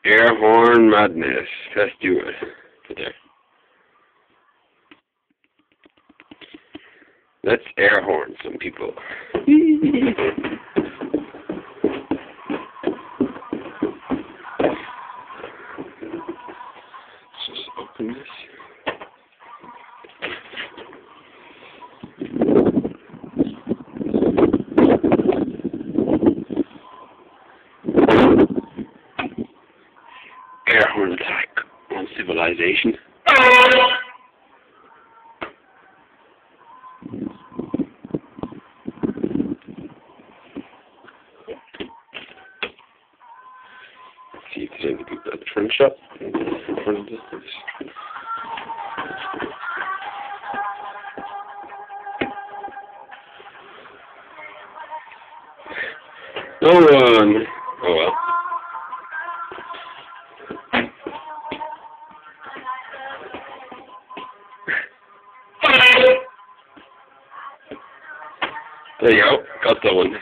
Air horn madness. Let's do it. Put there. Let's air horn some people. Let's just open this. Air horn attack on civilization. See if there's any people at the front shop. Front of this. No one. Oh well. There you go. Got that one.